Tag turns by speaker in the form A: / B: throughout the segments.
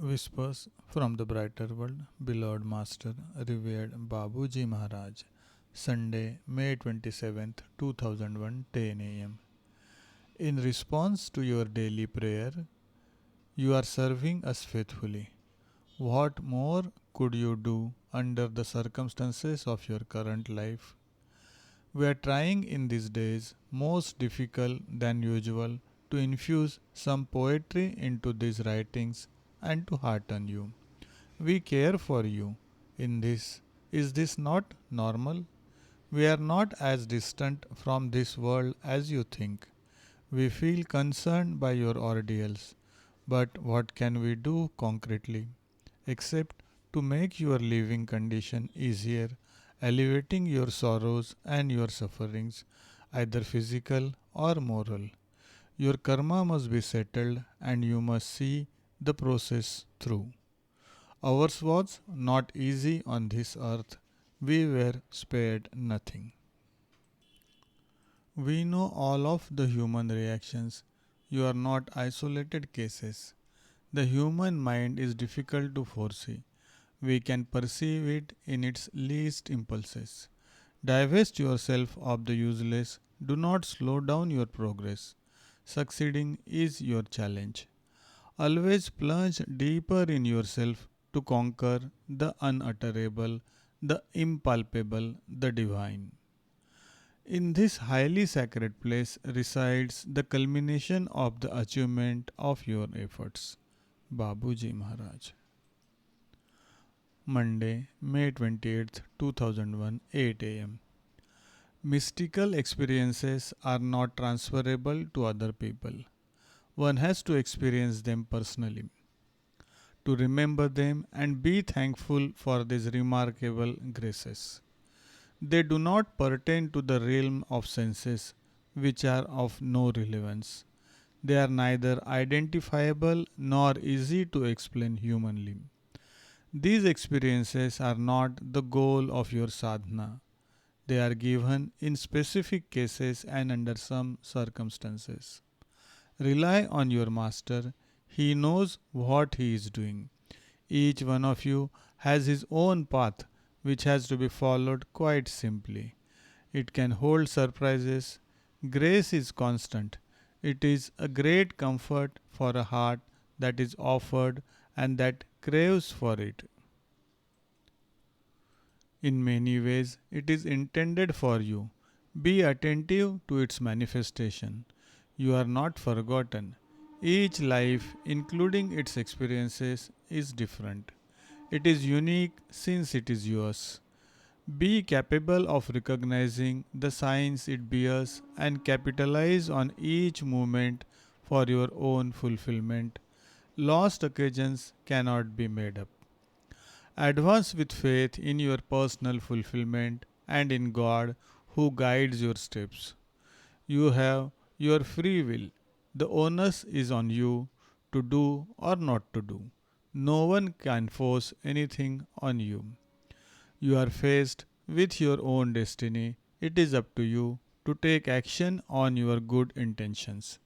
A: Whispers from the Brighter World, beloved Master, revered Babuji Maharaj, Sunday, May 27th, 2001, 10 am. In response to your daily prayer, you are serving us faithfully. What more could you do under the circumstances of your current life? We are trying in these days, most difficult than usual, to infuse some poetry into these writings and to hearten you. We care for you in this. Is this not normal? We are not as distant from this world as you think. We feel concerned by your ordeals. But what can we do concretely except to make your living condition easier, alleviating your sorrows and your sufferings, either physical or moral? Your karma must be settled and you must see the process through. Ours was not easy on this earth. We were spared nothing. We know all of the human reactions. You are not isolated cases. The human mind is difficult to foresee. We can perceive it in its least impulses. Divest yourself of the useless. Do not slow down your progress. Succeeding is your challenge. Always plunge deeper in yourself to conquer the unutterable, the impalpable, the divine. In this highly sacred place resides the culmination of the achievement of your efforts. Babuji Maharaj. Monday, May 28th, 2001, 8 am. Mystical experiences are not transferable to other people. One has to experience them personally, to remember them and be thankful for these remarkable graces. They do not pertain to the realm of senses, which are of no relevance. They are neither identifiable nor easy to explain humanly. These experiences are not the goal of your sadhana. They are given in specific cases and under some circumstances. Rely on your master. He knows what he is doing. Each one of you has his own path which has to be followed quite simply. It can hold surprises. Grace is constant. It is a great comfort for a heart that is offered and that craves for it. In many ways, it is intended for you. Be attentive to its manifestation. You are not forgotten. Each life, including its experiences, is different. It is unique since it is yours. Be capable of recognizing the signs it bears and capitalize on each moment for your own fulfillment. Lost occasions cannot be made up. Advance with faith in your personal fulfillment and in God who guides your steps. You have your free will. The onus is on you to do or not to do. No one can force anything on you. You are faced with your own destiny. It is up to you to take action on your good intentions.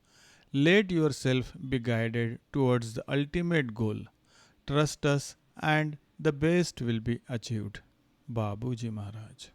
A: Let yourself be guided towards the ultimate goal. Trust us and the best will be achieved. Babuji Maharaj.